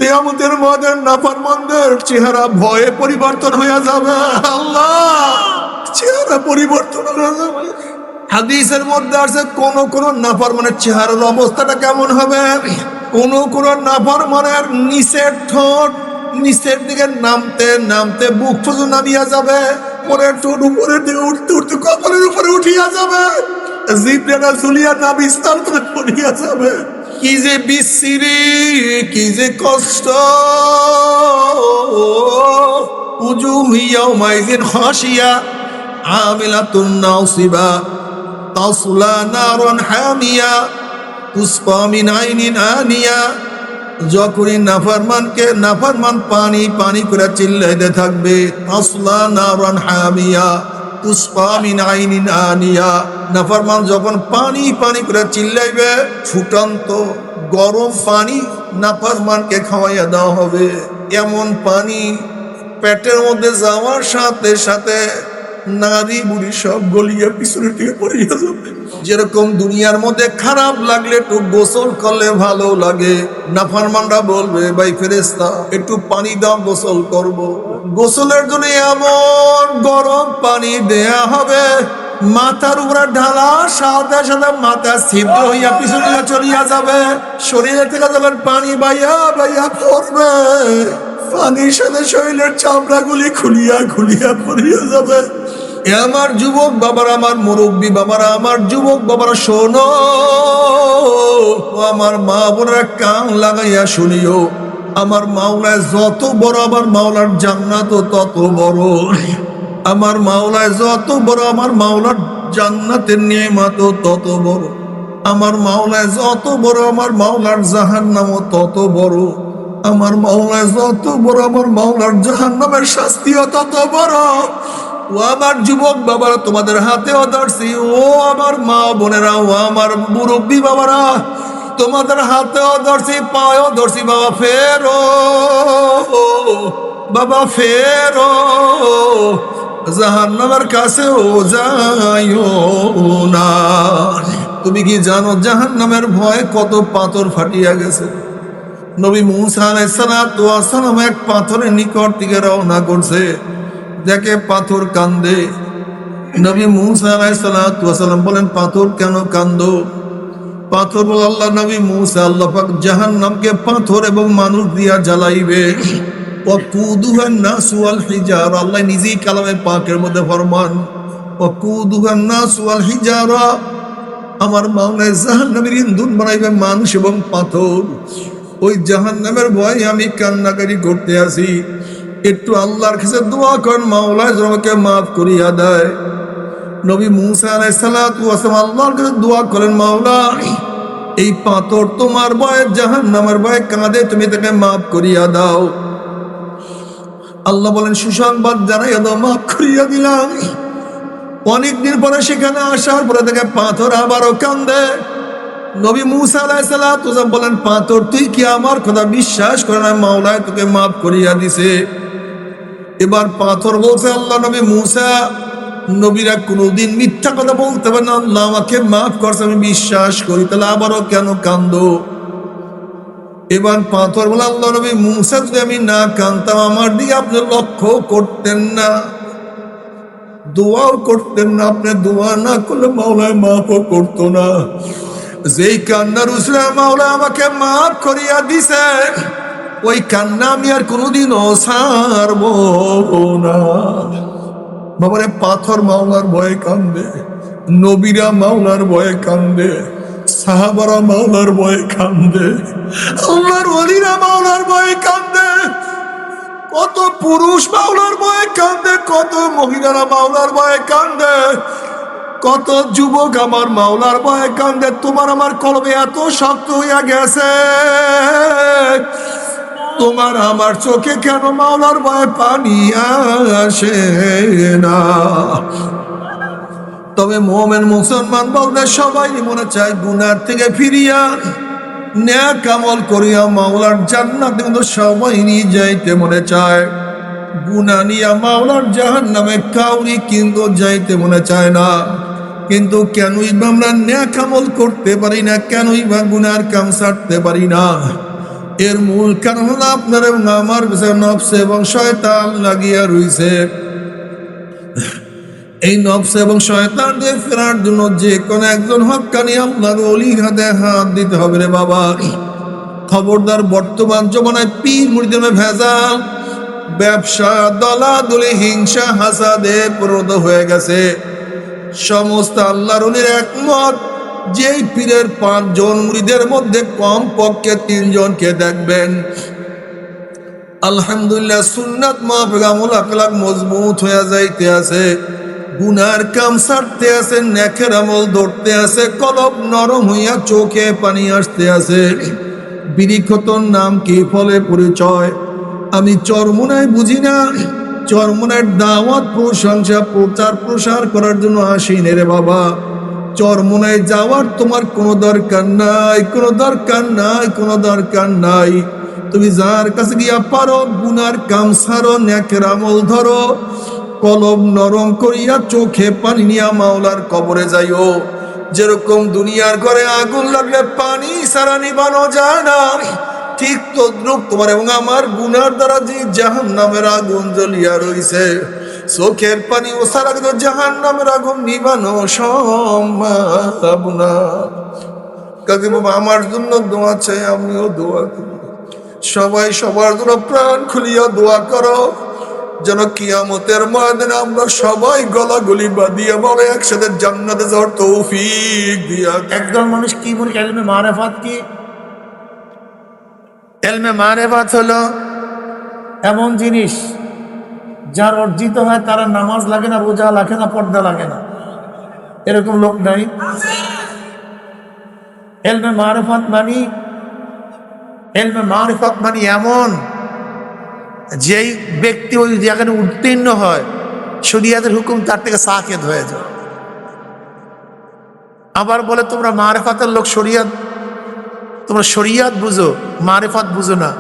কিয়ামতের মধ্যে নাফরমানদের চেহারা ভয়ে পরিবর্তন হয়ে যাবে। আল্লাহ, চেহারা পরিবর্তন হয়ে যাবে। হাদিসের মধ্যে আছে কোন কোন নাফরমানের চেহারার অবস্থাটা কেমন হবে। কোন কোন নাফরমানের নিচের ঠোঁট নিচের দিকে নামতে নামতে বুক পর্যন্ত নামিয়া যাবে, পরের ঠোঁট উপরের দিকে উঠতে উঠতে কপালের উপরে উঠিয়া যাবে, জিভটা ঝুলিয়া নাভি স্থান করে পড়িয়া যাবে। কি যে বিশ্রী, কি যে কষ্ট। উজুহু ইয়াওমাইযিন খাশিয়া আমিলাতুন নাসিবা তাসলা নারান হামিয়া তুসকা মিন আইনিন আনিয়া। যখনই নাফরমান পানি পানি করে চিল্লাইতে থাকবে, তাসলা নারান হামিয়া তুসকা মিন আইনিন আনিয়া। নাফরমান যখন পানি পানি করে চিল্লাইবে, ফুটন্ত গরম পানি নাফরমানকে খাওয়াইয়া দেওয়া হবে। এমন পানি পেটের মধ্যে যাওয়ার সাথে সাথে নারী বুড়ি সব গলিয়া পিছনে দিকে পড়িয়া যাবে। যেরকম দুনিয়ার মধ্যে খারাপ লাগলে একটু গোসল করলে ভালো লাগে, নাফরমানরা বলবে ভাই ফেরেশতা একটু পানি দাও, গোসল করব। গোসলের জন্য এমন গরম পানি দেয়া হবে, মাথার উপরে ঢালা সাথে সাথে মাথা ছিদ্র হইয়া পিছনে চলিয়া যাবে। শরীরে থেকে যখন পানি বাইয়া বাইয়া পড়বে, পানির সাথে শরীরের চামড়াগুলি খুলিয়া খুলিয়া পড়িয়া যাবে। আমার যুবক বাবারা, আমার মুরব্বী বাবারা, আমার যুবক বাবারা শোনো, আমার মা বোনেরা কান লাগাইয়া শুনিও। আমার মাওলায় যত বড়, আমার মাওলার জান্নাত তত বড়। আমার মাওলায় যত বড়, আমার মাওলার জান্নাতের নিয়ামত তত বড়। আমার মাওলায় যত বড়, আমার মাওলার জাহান্নামও তত বড়। আমার মাওলায় যত বড়, আমার মাওলার জাহান্নামের শাস্তিও তত বড়। ও আমার যুবক বাবারা, তোমাদের হাতেও ধরছি। ও আমার মা বোনেরা, ও আমার মুরব্বী বাবারা, তোমাদের হাতেও ধরছি, পায়েও ধরছি। বাবা ফেরো, বাবা ফেরো, জাহান্নামের কাছেও যাইও না। তুমি কি জানো জাহান্নামের ভয় কত পাথর ফাটিয়া গেছে? নবী মুসা আলাইহিস সালাতু ওয়াস সালাম এক পাথরের নিকট থেকে রওনা করছে, দেখে পাথর কান্দে। নবী মুসা আলাইহিস সালাতু ওয়াস সালাম বলেন, পাথর কেন কান্দো? পাথর বলে, আল্লাহ নবী মুসা, আল্লাহ পাক জাহান্নামকে পাথর এবং মানুষ দিয়া জ্বালাইবে। ওয়াকুদুহান নাস ওয়াল হিজারা, আল্লাহ নিজেই কালামে পাকের মধ্যে ফরমান, ওয়াকুদুহান নাস ওয়াল হিজারা, আমার মাওলা জাহান্নামের ইন্ধন বানাইবে মানুষ এবং পাথর। ওই জাহান্নামের ভয়ে আমি কান্নাকারি করতে আসি। একটু আল্লাহর কাছে দোয়া করেন, মাওলা যেন আমাকে মাফ করিয়া দেয়। নবী মুসা আলাইহিস সালাতু ওয়াস সালাম আল্লাহর কাছে দোয়া করেন, মাওলা এই পাথর তোমার ভয়ে, জাহান্নামের ভয়ে কাঁদে, তুমি তাকে মাফ করিয়া দাও। আল্লাহ বলেন, সুসংবাদ জানাইয়া দাও, মাফ করিয়া দিলাম। অনেকদিন পরে সেখানে আসার পরে দেখে পাথর আবারও কান্দে। নবী মুসা আলাইহিস সালাতু ওয়াস সালাম বলেন, পাথর তুই কি আমার কথা বিশ্বাস করে না? মাওলায় তোকে মাফ করিয়া দিছে। এবার পাথর বলছে, আল্লাহ নবী মুসা, নবীরা কোনোদিন মিথ্যা কথা বলতে পারে না, আল্লাহ আমাকে মাফ করছে, আমি বিশ্বাস করি, তাহলে আবারও কেন কান্দো? এবার পাথর বলে, আল্লাহ নবী মুসা, যদি আমি না কান্দতাম আমার দিকে আপনি লক্ষ্য করতেন না, দোয়াও করতেন না। আপনি দোয়া না করলে মাওলায় মাফও করতো না। যেই কান্নার উসলে মাওলা আমাকে মাফ করিয়া দিছে, ওই কান্না আমি আর কোনোদিনও ছাড়ব না। বাবারে, পাথর মাওলার ভয়ে কান্দে, নবীরা মাওলার ভয়ে কান্দে, সাহাবারা মাওলার ভয়ে কান্দে, আল্লাহর ওলিরা মাওলার ভয়ে কান্দে। কত পুরুষ মাওলার ভয়ে কান্দে, কত মহিলারা মাওলার ভয়ে কান্দে, কত যুবক আমার মাওলার ভয়ে কান্দে। তোমার আমার কলবে এত শক্ত হইয়া গেছে, তোমার আমার চোখে কেন মাওলার ভয়ে পানি আসে না? তবে মুমিন মুসলমান বলতে সবাই মনে চায় গুনার থেকে ফিরিয়া নেক আমল করিয়া মাওলার জান্নাতে কিন্তু সবাই নিয়ে যাইতে মনে চায়। গুনাহ নিয়া মাওলার জাহান্নামে কাউরি কিন্তু যাইতে মনে চায় না। কিন্তু কেনই বা আমরা নেক আমল করতে পারি না? কেনই বা গুনার কাম ছাড়তে পারি না? এর মূল কারণ হলো আপনার এবং আমার পিছনে নফস এবং শয়তান লাগিয়া রইছে। এই নফস এবং শয়তানদের ফেরার জন্য যে কোনো একজন হক্কানি আল্লাহর ওলির হাতে হাত দিতে হবে রে বাবা। খবরদার, বর্তমান জমানায় পীর মুরিদের ভেজাল, ব্যবসা, দলাদলি, হিংসা, হাসাদে প্রদ হয়ে গেছে। সমস্ত আল্লাহর ওলির একমত, যেই পীরের 5 জন মুরিদের মধ্যে কম পক্ষে 3 জনকে দেখবেন আলহামদুলিল্লাহ সুন্নাত মাফিক আমল আখলাক মজবুত হয়ে যাইতে আছে, গুনার কাম ছাড়তে আছে, নেকের আমল ধরতে আছে, কলব নরম হইয়া চোখে পানি আসতে আছে। বিরিক্ষতর নাম কি, ফলে পরিচয়। আমি চরমোনায় বুঝি না, চরমোনার দাওয়াত প্রশংসা প্রচার প্রসার করার জন্য আসিনি রে বাবা। চরমোনায় যাওয়ার তোমার কোনো দরকার নাই, কোনো দরকার নাই, কোনো দরকার নাই। তুমি যার কাছে গিয়া পারো গুনার কাম ছাড়ো, নেকের আমল ধরো, কলব নরম করিয়া চোখে পানি নিয়া মাওলার কবরে যাইও। যেরকম দুনিয়ার ঘরে আগুন লাগলে পানি ছাড়া নিবানো যায় না, ঠিক তদ্রুপ তোমার এবং আমার গুনার দ্বারা যে জাহান্নামের আগুন জ্বলিয়া রইছে, চোখের পানি ও ছাড়া কিন্তু জাহান্নামের আগুন নিবানো সম্ভব না। কাজে বাবা, আমার জন্য দোয়া চাই, আমিও দোয়া করি। সবাই সবার জন্য প্রাণ খুলিয়া দোয়া করো, যেন কিয়ামতের ময়দানে আমরা সবাই গলাগলি বাঁধিয়া বলে একসাথে জান্নাতে যাওয়ার তৌফিক দিয়া। একদল মানুষ কি বলে এলমে মারেফাত কি? এলমে মারেফাত হলো এমন জিনিস যার অর্জিত হয় তারা নামাজ লাগে না, রোজা লাগে না, পর্দা লাগে না। এরকম লোক নাই? এলমে মারেফাত মানি, এলমে মারেফাত মানি এমন যেই ব্যক্তি ওই জায়গায় উত্তীর্ণ হয়, শরিয়াতের হুকুম তার থেকে সাকেত হয়ে যায়। আবার বলে তোমরা মারেফাতের লোক, শরিয়াত, তোমরা শরিয়াত বুঝো, মারেফাত বুঝো না।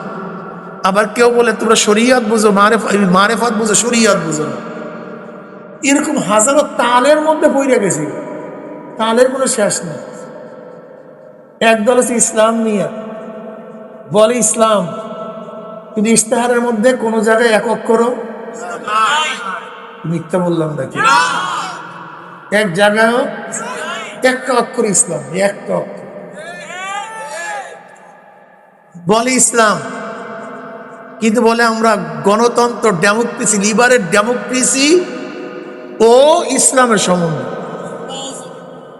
আবার কেউ বলে তোমরা শরিয়াত বুঝো, মারেফাত বুঝো, শরিয়াত বুঝো না। এরকম হাজারো তালের মধ্যে পড়ে গেছে, তালের কোনো শেষ নেই। একদল আছে ইসলাম নিয়ে বলে ইসলাম, কিন্তু ইস্তেহারের মধ্যে কোন জায়গায় এক অক্ষরও, মিথ্যা বললাম নাকি? এক জায়গায় একটা অক্ষর ইসলাম, একটা অক্ষর বলে ইসলাম, কিন্তু বলে আমরা গণতন্ত্র, ডেমোক্রেসি, লিবারেল ডেমোক্রেসি ও ইসলামের সম্বন্ধে।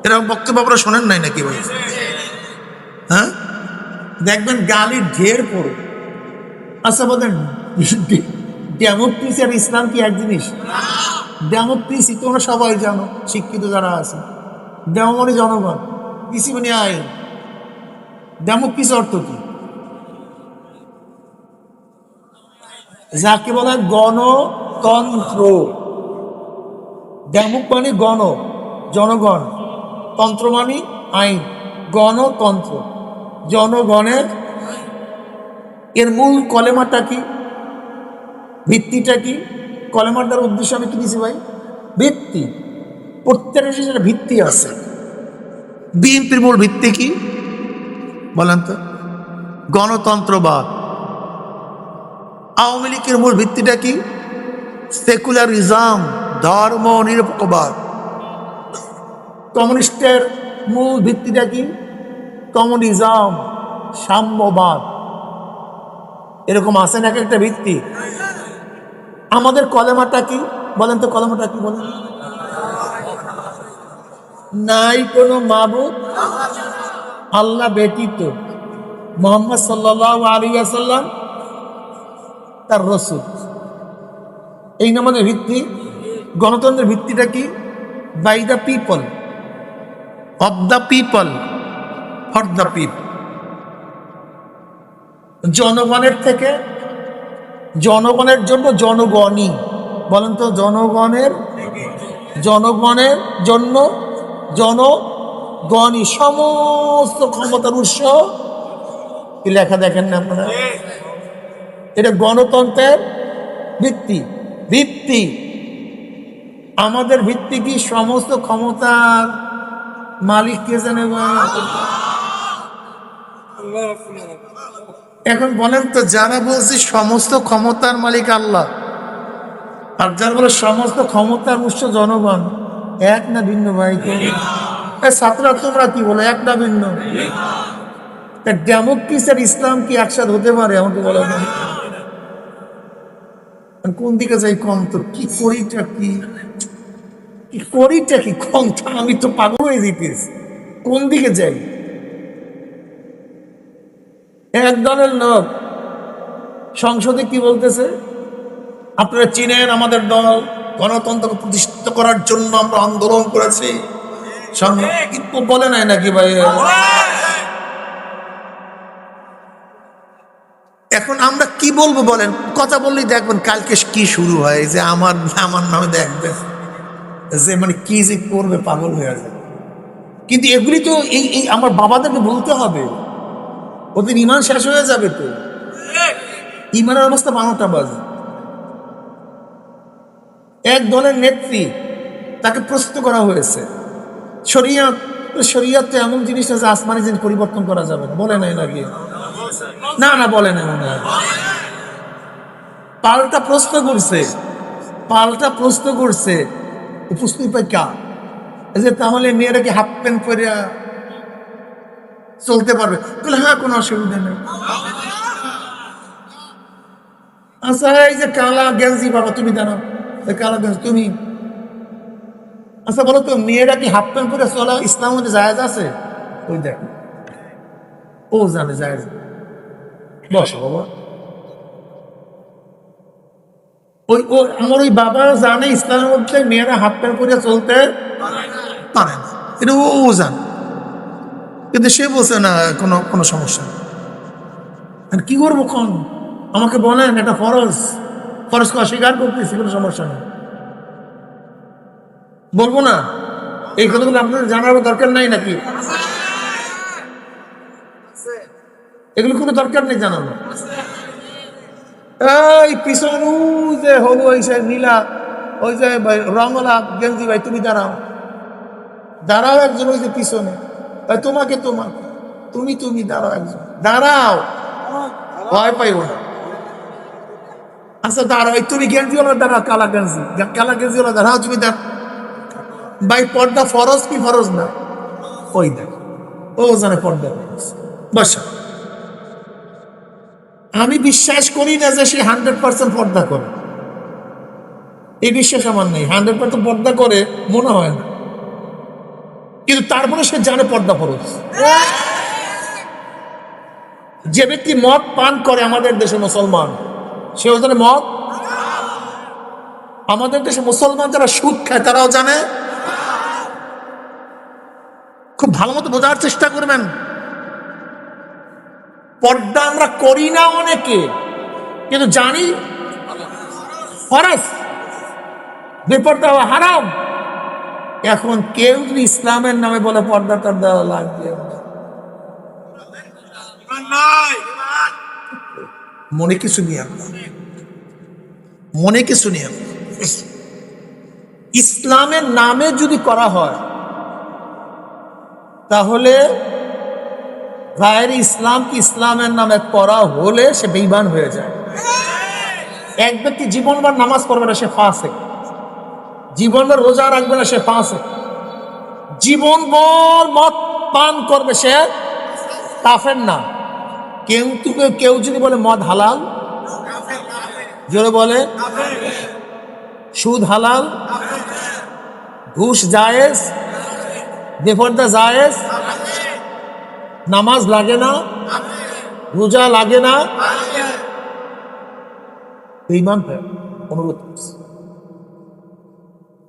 এরকম বক্তব্য আপনারা শোনেন নাই নাকি ভাই? হ্যাঁ, দেখবেন গালির ঢের পড়ো। আচ্ছা বলেন, ডেমোক্রেসি আর ইসলাম কি এক জিনিস? ডেমোক্রেসি তোমরা সবাই জানো, শিক্ষিত যারা আছে, ডেমো মানে জনগণ, কৃষি মানে আইন। ডেমোক্রেসি অর্থ কি? যাকে বলা হয় গণতন্ত্র। ডেমোক মানে গণ, জনগণ, তন্ত্র মানে আইন, গণতন্ত্র, জনগণের। এর মূল কলেমাটা কি, ভিত্তিটা কি? কলেমাটার উদ্দেশ্য আমি কি দিয়েছি ভাই? ভিত্তি। প্রত্যেকটা ভিত্তি আছে। বিএনপির মূল ভিত্তি কি বলেন তো? গণতন্ত্রবাদ। আওয়ামী লীগের মূল ভিত্তিটা কি? সেকুলারিজম, ধর্ম নিরপেক্ষবাদ। কমিউনিস্টের মূল ভিত্তিটা কি? কমিউনিজম, সাম্যবাদ। এরকম আছে না একটা ভিত্তি? আমাদের কলেমাটা কি বলেন তো? কলেমাটা কি বলেন? নাই কোনো মাবুদ আল্লাহ ব্যতীত, মুহাম্মদ সাল্লাল্লাহু আলাইহি ওয়াসাল্লাম তার রাসূল। এই আমাদের ভিত্তি। গণতন্ত্রের ভিত্তিটা কি? By the people, of the people, for the people. জনগণের থেকে, জনগণের জন্য, জনগণই বলেন তো? জনগণের, জনগণের জন্য, জনগণই সমস্ত ক্ষমতার উৎস। কি লেখা দেখেন না আপনারা? এটা গণতন্ত্রের ভিত্তি। ভিত্তি আমাদের ভিত্তি কি? সমস্ত ক্ষমতার মালিক কে জানে? এখন বলেন তো, যারা বলছি সমস্ত ক্ষমতার মালিক আল্লাহ, আর যারা বলে সমস্ত ক্ষমতার উৎস জনগণ, এক না ভিন্ন ভাই? ছাত্ররা তোমরা কি বলে, এক না ভিন্ন? ডেমোক্রেসি আর ইসলাম কি একসাথে হতে পারে? আমাকে বলো না, কোন দিকে যাই কম তো? কি করিটা কি করিটা কি কম তো? আমি তো পাগল হয়ে যেতেছি, কোন দিকে যাই? এক দলের লোক সংসদে কি বলতেছে, আপনারা চিনেন আমাদের দল গণতন্ত্রকে প্রতিষ্ঠিত করার জন্য আমরা আন্দোলন করেছি, বলে নাই নাকি ভাই? এখন আমরা কি বলবো বলেন? কথা বললেই দেখবেন কালকে কি শুরু হয়, যে আমার নামে দেখবেন যে মানে কি যে করবে, পাগল হয়ে যাবে। কিন্তু এগুলি তো এই আমার বাবাদেরকে বলতে হবে, ওদের ইমান শেষ হয়ে যাবে তো। ইমানের অবস্থা 12টা বাজে। এক দলের নেত্রী, তাকে প্রশ্ন করা হয়েছে, শরিয়াতে এমন জিনিস আছে আসমানি জিনিস পরিবর্তন করা যাবে না, বলে নাই নাকি? না বলে নাই মনে হয়। পাল্টা প্রশ্ন করছে উপস্থিত কা, যে তাহলে মেয়েরা কি হাফ প্যান্ট পরে চলতে পারবে? বলে হ্যাঁ, কোনো অসুবিধা নেই। আচ্ছা, এই যে কালা গেঞ্জি বাবা তুমি জানো, কালা গেঞ্জি তুমি, আচ্ছা বলো তো, মেয়েরা কি হাফ প্যান্ট পরে চলা ইসলাম মধ্যে জায়েজ আছে? ওই দেখ, ও জানে জায়েজ। বসো বাবা। আমার ওই বাবা জানে ইসলামের মধ্যে মেয়েরা হাফ প্যান্ট পরে চলতে পারে না, এটা ও জানে, কিন্তু সে বলছে না কোনো সমস্যা নেই। কি করবো কোন? আমাকে বলেন, এটা ফরজকে অস্বীকার করতেছি, কোনো সমস্যা নেই, বলবো না? এই কথাগুলো আপনাদের জানার দরকার নাই নাকি? এগুলো কোনো দরকার নেই জানানো। এই পিছন যে হলু হয়েছে নীলা, ওই যে রঙলা গেঞ্জি ভাই, তুমি দাঁড়াও একজন, ওই যে পিছনে তোমাকে তুমি দাঁড়াও একজন, দাঁড়াও, ভয় পাইও না। আচ্ছা দাঁড়াও, তুমি গেঞ্জিওয়ালা দাঁড়াও, কালা গেঞ্জিওয়ালা দাঁড়াও, তুমি দাঁড়াও ভাই। পর্দা ফরজ কি ফরজ না? ওই দেখ, ও জানে পর্দা ফরজ। বসা, আমি বিশ্বাস করি না যে সে 100% পর্দা করে, এই বিশ্বাস আমার নেই। 100% পর্দা করে মনে হয় না, কিন্তু তারপরে সে জানে পর্দা ফরজ। যে ব্যক্তি মদ পান করে আমাদের দেশে মুসলমান, সেও জানে মদ। আমাদের দেশে মুসলমান যারা সুদ খায় তারাও জানে। খুব ভালো মতো বোঝার চেষ্টা করবেন। পর্দা আমরা করি না অনেকে, কিন্তু জানি ফরজ, বেপর্দা হারাম। এখন কেউ যদি ইসলামের নামে বলে পর্দা টর্দা লাগবে, মনে কিছু নিয়ে ইসলামের নামে যদি করা হয়, তাহলে গায়ের ইসলাম কি ইসলামের নামে করা হলে সে বেঈমান হয়ে যায়। এক ব্যক্তি জীবনভর নামাজ পড়বে না, সে ফাসিক। জীবনভর রোজা রাখবে না, সে ফাসিক। জীবনভর মদ পান করবে, সে কাফের না। কিন্তু কেউ যদি বলে মদ হালাল, জোরে বলে, সুদ হালাল, ঘুষ জায়েজ, বেপরদা জায়েজ, নামাজ লাগে না, রোজা লাগে না, ঈমান অনুরোধ করছে।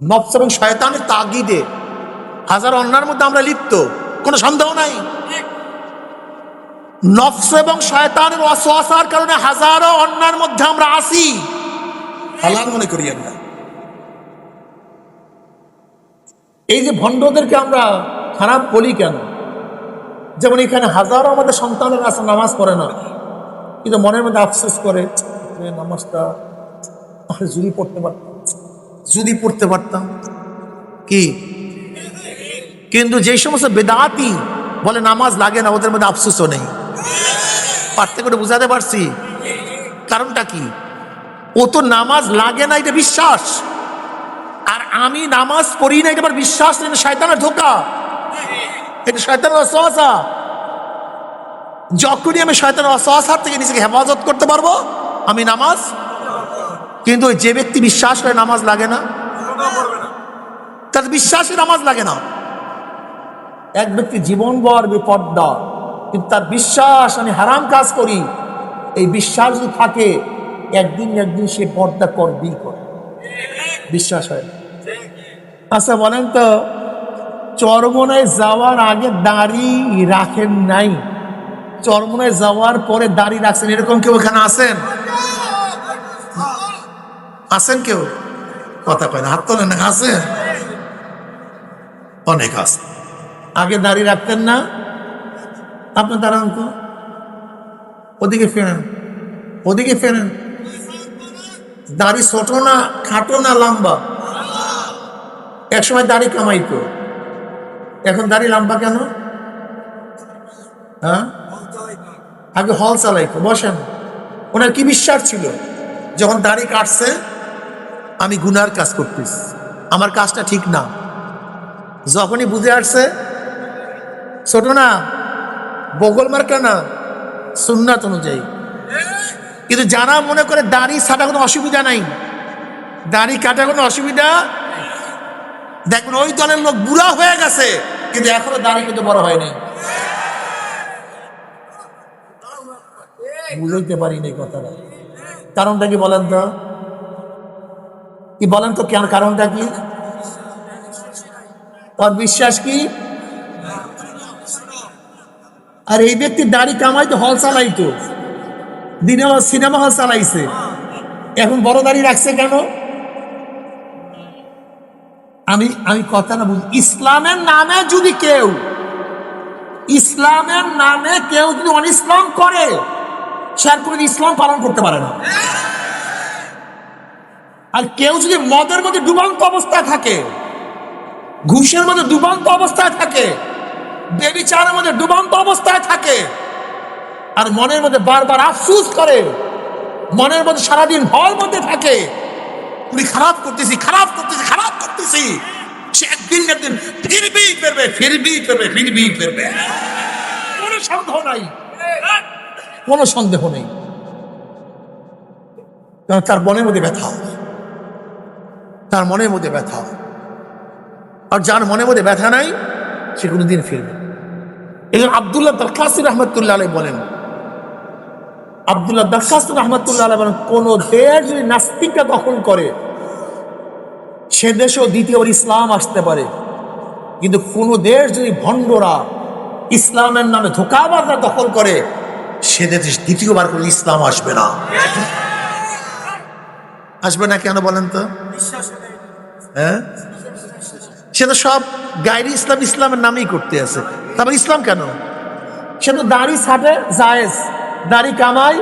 নফস এবং শয়তানের তাগিদে হাজার অন্যায়ের মধ্যে আমরা লিপ্ত, কোনো সন্দেহ নাই। নফস এবং শয়তানের ওয়াসওয়াসার কারণে হাজারো অন্যায়ের মধ্যে আমরা আসি, হালাল মনে করি আমরা। এই যে ভণ্ডদেরকে আমরা খারাপ বলি কেন? যেমন এখানে হাজারো আমাদের সন্তানের আছে নামাজ পড়ে না, কিন্তু মনের মধ্যে আফসোস করে, নামাজটা যদি পড়তে পারতাম কি। কিন্তু যে সমস্ত বেদাতি বলে নামাজ লাগে না, ওদের মধ্যে আফসোসও নেই, পারতে করে বুঝাতে পারছি? কারণটা কি? ও তো নামাজ লাগে না, এটা বিশ্বাস। আর আমি নামাজ পড়ি না, এটা আমার বিশ্বাস। এটা শয়তানের ধোঁকা, এটা শয়তানের ওয়াসওয়াসা। যখনই আমি শয়তানের ওয়াসওয়াসার থেকে নিজেকে হেফাজত করতে পারবো, আমি নামাজ। কিন্তু যে ব্যক্তি বিশ্বাস করে নামাজ লাগে না, তার বিশ্বাসে নামাজ লাগে না। এক ব্যক্তি জীবনভর বেপর্দা, কিন্তু তার বিশ্বাস আমি হারাম কাজ করি, এই বিশ্বাস যদি থাকে একদিন একদিন সে পর্দা করবেই করে, বিশ্বাস হয়। আচ্ছা বলেন তো, চরমনায় যাওয়ার আগে দাড়ি রাখেন নাই, চরমনায় যাওয়ার পরে দাড়ি রাখছেন, এরকম কেউ এখানে আছেন? আছেন কেউ? কথা কয় না, হাত তোলেন না। আছে, অনেক আছে। আগে দাড়ি রাখতেন না? আপনি দাঁড়ান তো, ওদিকে ফেরেন, ওদিকে ফেরেন। দাড়ি ছোট না খাটো না লম্বা? একসময় দাড়ি কামাইতো, এখন দাড়ি লম্বা কেন? হ্যাঁ, আগে হল চালাইতো। বসেন। ওনার কি বিশ্বাস ছিল? যখন দাড়ি কাটছে, আমি গুনার কাজ করতেছি, আমার কাজটা ঠিক না। যখনই বুঝে আসছে ছোট না, বগল মার্কা না, সুন্নাত অনুযায়ী। কিন্তু যারা মনে করে দাড়ি ছাটা কোনো অসুবিধা নাই, দাড়ি কাটা কোনো অসুবিধা, দেখবেন ওই দলের লোক বুড়া হয়ে গেছে, কিন্তু এখনো দাড়ি কিন্তু বড় হয়নি। বুঝাইতে পারিনি এই কথাটা। কারণটা কি বলেন তো? কি বলেন তো, কেন? কারণটা কি? ওর বিশ্বাস কি? আর এই ব্যক্তি দাড়ি কামাইতো, হল চালাইতো, দিনে সিনেমা হল চালাইছে, এখন বড় দাড়ি রাখছে কেন? আমি কথা না বুঝি। ইসলামের নামে যদি কেউ, ইসলামের নামে কেউ যদি অনিসলাম করে, সে আর কোনদিন ইসলাম পালন করতে পারে না। আর কেউ যদি মদের মধ্যে ডুবান্ত অবস্থায় থাকে, ঘুষের মধ্যে ডুবান্ত অবস্থায় থাকে, বেবিচারের মধ্যে ডুবান্ত অবস্থায় থাকে, আর মনের মধ্যে বারবার আফসোস করে, মনের মধ্যে সারাদিন ভয়ের মধ্যে থাকে, তুমি খারাপ করতেছি, খারাপ করতেছি, খারাপ করতেছি, সে একদিন একদিন ফিরবি ফিরবে, ফিরবি ফিরবে, ফিরবি ফিরবে। কোনো সন্দেহ নাই, কোনো সন্দেহ নেই। কারণ তার মনের মধ্যে ব্যথা, তার মনের মধ্যে ব্যথা। আর যার মনের মধ্যে ব্যথা নাই, সে কোনোদিন ফিরবে। এই আব্দুল্লাহ দারখাস্তি রহমতুল্লাহ আলাইহি বলেন, আব্দুল্লাহ দারখাস্তি রহমতুল্লাহ আলাইহি বলেন, কোন দেশ যদি নাস্তিকরা দখল করে, সে দেশেও দ্বিতীয়বার ইসলাম আসতে পারে। কিন্তু কোন দেশ যদি ভণ্ডরা ইসলামের নামে ধোঁকাবাজরা দখল করে, সে দেশে দ্বিতীয়বার করে ইসলাম আসবে না। আসবে না কেন বলেন তো? হ্যাঁ, সে তো সব গায়রি ইসলাম ইসলামের নামেই করতে আছে। তারপর ইসলাম কেন? সে তো দাড়ি ছাটে জায়েজ, দাড়ি কামাই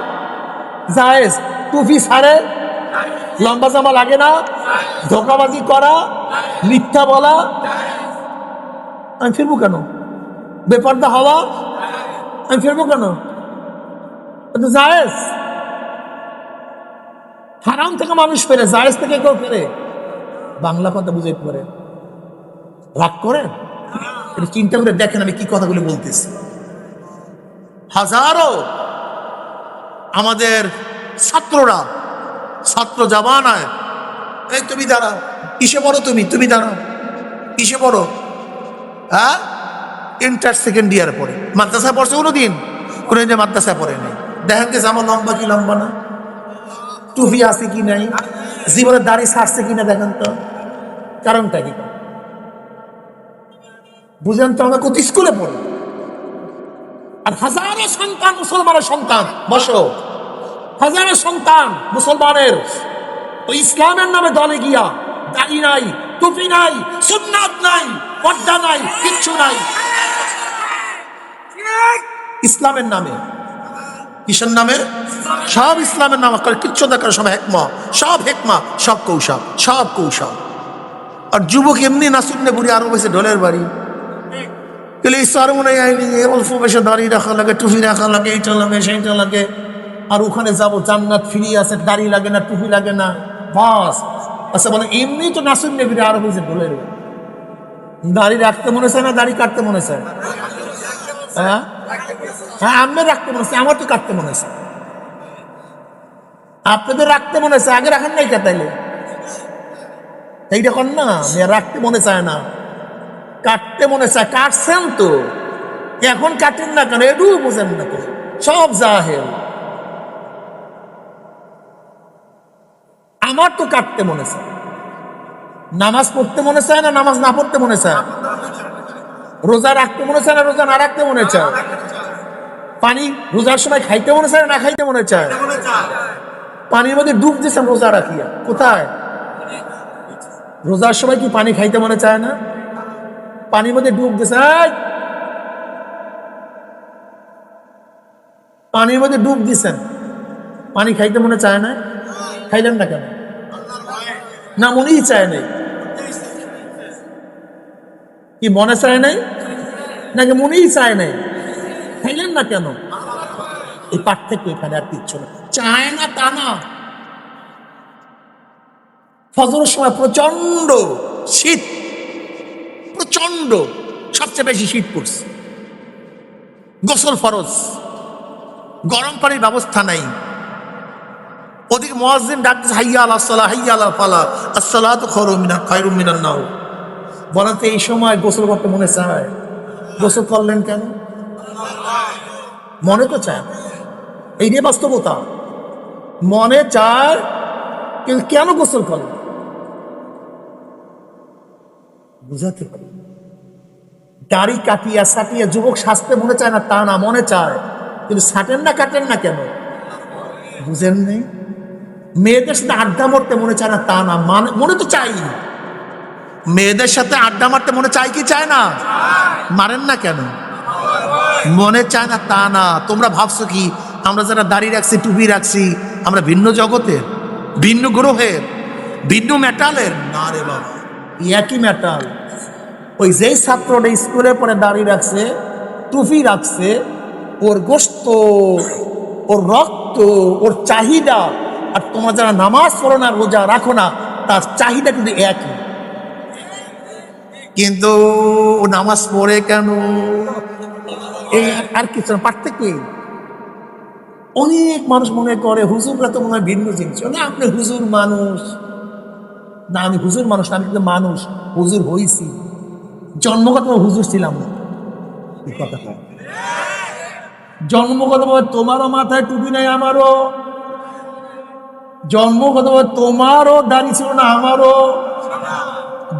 জায়েজ, টুপি ছাড়ে, লম্বা জামা লাগে না, ধোঁকাবাজি করা, মিথ্যা বলা, আমি ফিরবো কেন? বেপর্দা হওয়া, আমি ফিরবো কেন? জায়েজ। হারাম থেকে মানুষ ফেরে, জায়েজ থেকে কেউ ফেরে? বাংলা কথা বুঝাইতে পারে? রাগ করেন? এটা চিন্তা করে দেখেন আমি কি কথাগুলো বলতেছি। হাজারো আমাদের ছাত্ররা, ছাত্র জামানায়, এই তুমি দাঁড়াও, কিসে পড়ো তুমি? তুমি দাঁড়াও, কিসে পড়ো? হ্যাঁ, ইন্টার সেকেন্ড ইয়ার পড়ে। মাদ্রাসা পড়ছে কোনোদিন? কোনোদিন মাদ্রাসা পড়ে নাই। দেখেন যে জামা লম্বা কি লম্বা না, টুপি আছে কি নাই, জীবনের দাড়ি ছাড়ছে কিনা দেখেন তো। কারণটা কি? বুঝেন তো, আমরা কত স্কুলে পড়ি। আর হাজারো সন্তান, মুসলমানের সন্তান, বসো, হাজারো সন্তান মুসলমানের ওই ইসলামের নামে দলে গিয়া দাড়ি নাই, টুপি নাই, সুন্নাত নাই, পর্দা নাই, কিচ্ছু নাই, ইসলামের নামে। কিসের নামে? সব ইসলামের নাম করে, কিচ্ছু দেখার সময় হেকমা, সব হেকমা, সব কৌশল, সব কৌশল। আর যুবক এমনি না শুনলে বুড়ি আরো বেশি ঢোলের বাড়ি, তাহলে এই সরমনে আইনি অল্প বেশি দাঁড়িয়ে রাখা লাগে, টুপি রাখা লাগে, এইটা লাগে সেইটা লাগে, আর ওখানে যাবো জান্নাত ফ্রি আছে, দাড়ি লাগে না, টুপি লাগে না, বাস। আচ্ছা বলে এমনি তো নাসুন নেবিরে আরো হয়েছে বলে, দাড়ি রাখতে মনে চায় না দাড়ি কাটতে মনে চায়? হ্যাঁ হ্যাঁ, আমি রাখতে মনে চায়, আমার তো কাটতে মনে চায়। আপনাদের রাখতে মনে চায়, আগে রাখেন নাই কাটাইলে এইটা কর না, রাখতে মনে চায় না, কাটতে মনে চায়। কাটছেন তো, এখন কাটেন না কেন? এটু বোঝেন না তো, সব জাহেল। আমার তো কাটতে মনে চায়। নামাজ পড়তে মনে চায় না নামাজ না পড়তে মনে চায়? রোজা রাখতে মনে চায় না রোজা না রাখতে মনে চায়? পানি রোজার সময় খাইতে মনে চায় না খাইতে মনে চায়? পানির মধ্যে ডুব দিয়েছেন রোজা রাখিয়া, কোথায়? রোজার সময় কি পানি খাইতে মনে চায় না? পানির মধ্যে ডুব দিয়েছে, পানির মধ্যে ডুব দিয়েছেন, পানি খাইতে মনে চায় না? খাইলেন না কেন? না মনেই চায় নাই? কি মনে চায় নাই নাকি মনেই চায় নাই? খাইলেন না কেন? এই পার্থক্য এখানে, আর কিচ্ছু না। চায় না তা না। ফজরের সময় প্রচন্ড শীত, প্রচন্ড, সবচেয়ে বেশি শীত পড়ছে, গোসল ফরজ, গরম পানির ব্যবস্থা নাই। ওদিকে মুয়াজ্জিন ডাকতেছে হাইয়া আলাস সালাহ হাইয়া আলাল ফালাহ আসসালাতু খায়রুম মিনান নাওম। বলেন তো এই সময় গোসল করতে মনে চায়? গোসল করলেন কেন? মনে তো চায়, এই যে বাস্তবতা। মনে চায় কিন্তু কেন গোসল করলেন বুঝাতে পারি। দাড়ি কাটিয়া সাটিয়া যুবক সাজতে মনে চায় না তা না, মনে চায়, কিন্তু সাটেন না কাটেন না কেন? বুঝেন নেই? মেয়েদের সাথে আড্ডা মারতে মনে চায় না তা না, মনে তো চাই। মেয়েদের সাথে আড্ডা মারতে মনে চাই কি চায় না? মারেন না কেন? মনে চায় না তা না। তোমরা ভাবছো কি আমরা যারা দাড়ি রাখছি টুপি রাখছি আমরা ভিন্ন জগতের, ভিন্ন গ্রহের, ভিন্ন মেটালের? না রে বাবা, একই মেটাল। ওই যেই ছাত্রটা স্কুলে পরে দাড়ি রাখছে টুপি রাখছে, ওর গোস্ত, ওর রক্ত, ওর চাহিদা, আর তোমরা যারা নামাজ পড়ো না রোজা রাখো না তার চাহিদা কিন্তু একই। কিন্তু ও নামাজ পড়ে কেন? এই আর কিছু না, পার্থক্য। অনেক মানুষ মনে করে হুজুররা তো মনে হয় ভিন্ন জিনিস। না, আপনি হুজুর মানুষ না, আমি হুজুর মানুষ না, আমি কিন্তু মানুষ, হুজুর হইছি, জন্মগত হুজুর ছিলাম না। কথা জন্মগতভাবে তোমারও মাথায় টুপি নাই, আমারও জন্মগতভাবে তোমারও দাড়ি ছিল না, আমারও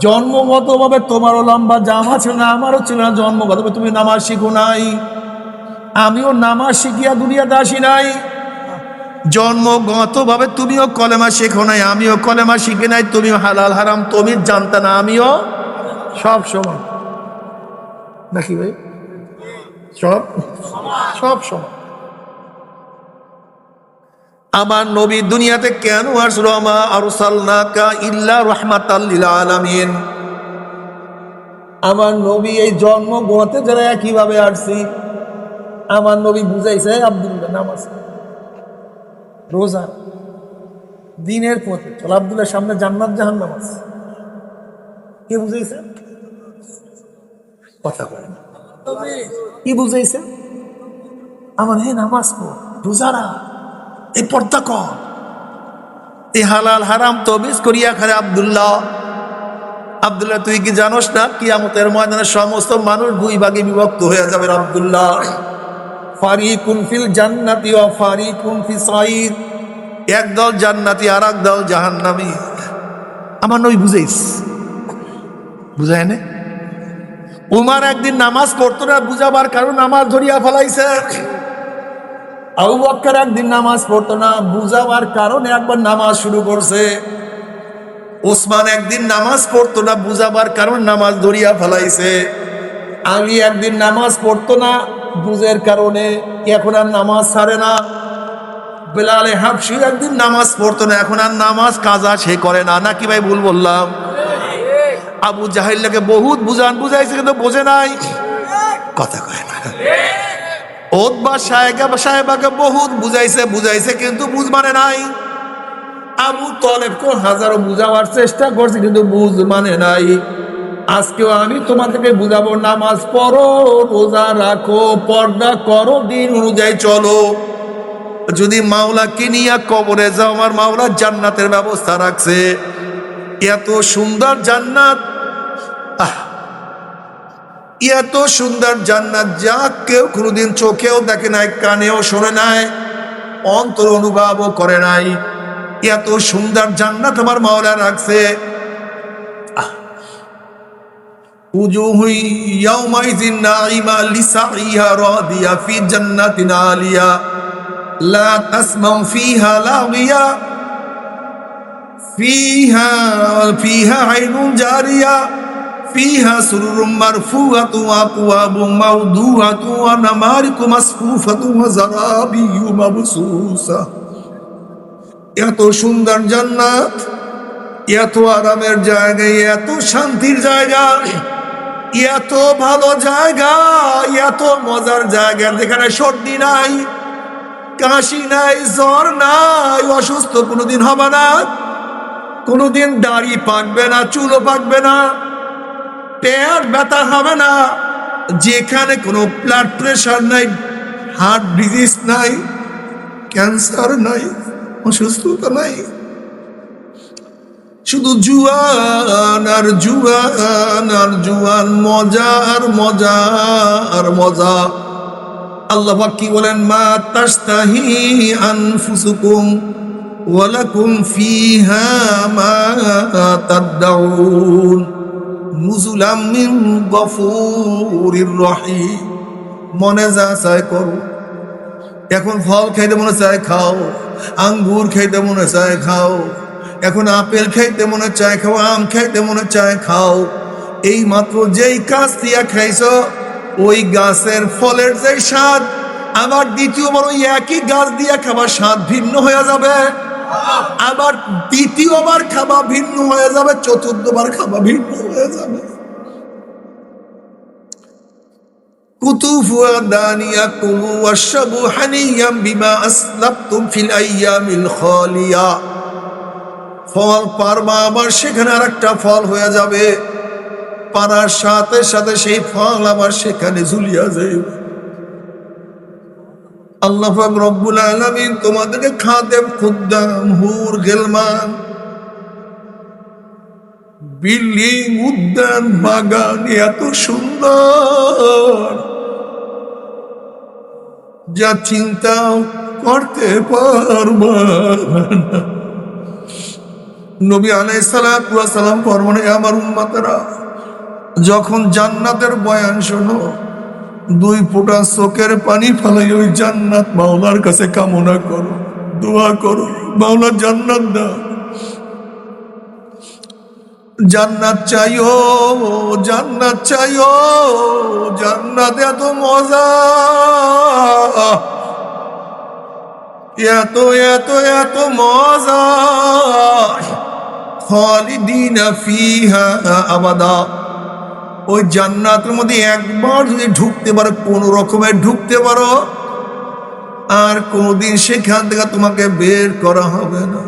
জন্মগতভাবে তোমারও লম্বা জামা ছিল না, আমারও ছিল না। জন্মগতভাবে তুমি নামাজ শিখো নাই, আমিও নামাজ শিখিয়া দুনিয়াতে আসি নাই। জন্মগতভাবে তুমিও কলেমা শেখো নাই, আমিও কলেমা শিখি নাই। তুমিও হালাল হারাম তুমি জানতে না, আমিও। সব সমান নাকি ভাই? সব সব সমান। আমার নবী দুনিয়াতে কেন আসলো? মা আরসালনাকা ইল্লা রাহমাতাল লিল আলামিন। আমার নবী এই জন্ম গোতে যারা কিভাবে আসছি, আমার নবী বুঝাইছে আব্দুল্লাহ নামাজ রোজা দিনের পথে চল, আব্দুল্লাহ সামনে জান্নাত জাহান্নাম আছে। কে বুঝাইছে? কথা বলেন, কি বুঝাইছে? আমার হে নামাজ পড়, রোজারা, এই পর্দা কর, এই হালাল হারাম তবিজ করিয়া খারে। আব্দুল্লাহ, আব্দুল্লাহ তুই কি জানোস না কিয়ামতের ময়দানে সমস্ত মানুষ দুই ভাগে বিভক্ত হয়ে যাবে? আব্দুল্লাহ, ফারিকুন ফিল জান্নাতি ওয়া ফারিকুন ফিস সাইর, একদল জান্নাতি আর একদল জাহান্নামী। আমার নবী বুঝাইস, বুঝায় না? উমার একদিন নামাজ পড়তো না, বুঝাবার কারণ নামাজ ধরিয়া ফেলাইছে। আবু বকর একদিন নামাজ পড়তো না, বুঝাবার কারণে একবার নামাজ শুরু করছে। ওসমান একদিন নামাজ পড়তো না, বুঝাবার কারণ নামাজ ধরিয়া ফেলাইছে। আলী একদিন নামাজ পড়তো না, বুঝের কারণে এখন আর নামাজ ছাড়ে না। বেলাল হাবশী একদিন নামাজ পড়তো না, এখন আর নামাজ কাজা সে করে না। নাকি ভাই ভুল বললাম? আবু জাহেলকে বহুত বুঝাইছে কিন্তু বোঝে নাই। কথা কয় না। ওতবা সাহেবাকে বহুত বুঝাইছে কিন্তু বুঝ মানে নাই। আবু তলেবকে হাজারো বুঝাবার চেষ্টা করছে কিন্তু বুঝ মানে নাই। আজকেও আমি তোমাদেরকে বুঝাবো, নামাজ পড়ো, রোজা রাখো, পর্দা করো, দিন অনুযায়ী চলো। যদি মাওলাকে নিয়ে কবরে যাও, আমার মাওলা জান্নাতের ব্যবস্থা রাখছে। এত সুন্দর জান্নাত, এত সুন্দর জান্নাত যা কেউ কোনোদিন চোখেও দেখে নাই, কানেও শোনে নাই, অন্তর অনুভবও করে নাই। এত সুন্দর জান্নাত আমার মাওলা রাখছে। উজুহু ইয়াউমাইযিন নাঈমা লিসাইহা রাদিয়া ফি জান্নাতিন আলিয়া লা তাসমাউ ফিহা লাগিয়া ফিহা আইনুন জারিয়া ফিহা সুরুরুম মারফুআতু ওয়া আকওয়াবুম মাওদুআতু ওয়া নামারিকু মাসফুফাতু ওয়া যারাবিয়্যু মাবসুসা। এত সুন্দর জান্নাত, এত আরামের জায়গা, এত শান্তির জায়গা, এত ভালো জায়গা, এত মজার জায়গা, যেখানে সর্দি নাই, কাশি নাই, জ্বর নাই, অসুস্থ কোনোদিন হবে না, কোনোদিন দাড়ি পাকবে না, চুলও পাকবে না, পেট ব্যথা হবে না, যেখানে কোনো ব্লাড প্রেশার নাই, হার্ট ডিজিজ নাই, ক্যান্সার নাই, অসুস্থতা নাই, শুধু জুয়ান আর জুয়ান আর জুয়ান, মজা আর মজা আর মজা। আল্লাহ পাক কি বলেন, মা তাশতাহি আনফুসুকুম ওয়া লাকুম ফিহা মা তাদউন নুজুলাম মিন গফুরির রহিম। মনে যা চায় করো। এখন ফল খাইতে মনে চায় খাও, আঙ্গুর খাইতে মনে চায় খাও, এখন আপেল খাইতে মনে চায় খাও, আম খাইতে মনে চায় খাও। এই মাত্র যেই গাছ দিয়া খাইছো, ওই গাছের ফলের যে স্বাদ, আবার দ্বিতীয়বার ওই একই গাছ দিয়া খাবার স্বাদ ভিন্ন হয়ে যাবে, আবার দ্বিতীয়বার খাবা ভিন্ন হয়ে যাবে, চতুর্থবার খাবা ভিন্ন হয়ে যাবে। কুতুফুহা দানিয়া কুলু ওয়াশরাবু হানিয়াম বিমা আসলাফতুম ফিল আইয়ামিল খালিয়া। ফল পারবা, আবার সেখানে আর একটা ফল হয়ে যাবে, পারার সাথে সাথে সেই ফল আবার সেখানে ঝুলিয়া যাবে। আল্লাহ পাক রব্বুল আলামিন তোমাদেরকে খাদেম, খুদ্দাম, হুর, গেলমান, বিল্ডিং, উদ্যান, বাগান এত সুন্দর যা চিন্তাও করতে পারবা না। নবী আলাইহিস সালাতু ওয়াস সালাম ফরমানে, আমার উম্মতেরা যখন জান্নাতের বয়ান শোনো, দুই ফোঁটা চোখের পানি ফেলাই ওই জান্নাত মাওলার কাছে কামনা করো, দোয়া করো, মাওলা জান্নাত দাও, জান্নাত চাইও, জান্নাত চাইও, জান্নাত এত মজা, এত এত এত মজা, খালিদিনা ফিহা আবাদা। ওই জান্নাতের মধ্যে একবার যদি ঢুকতে পারো, কোন রকমের ঢুকতে পারো, আর কোনদিন সেখান থেকে তোমাকে বের করা হবে না।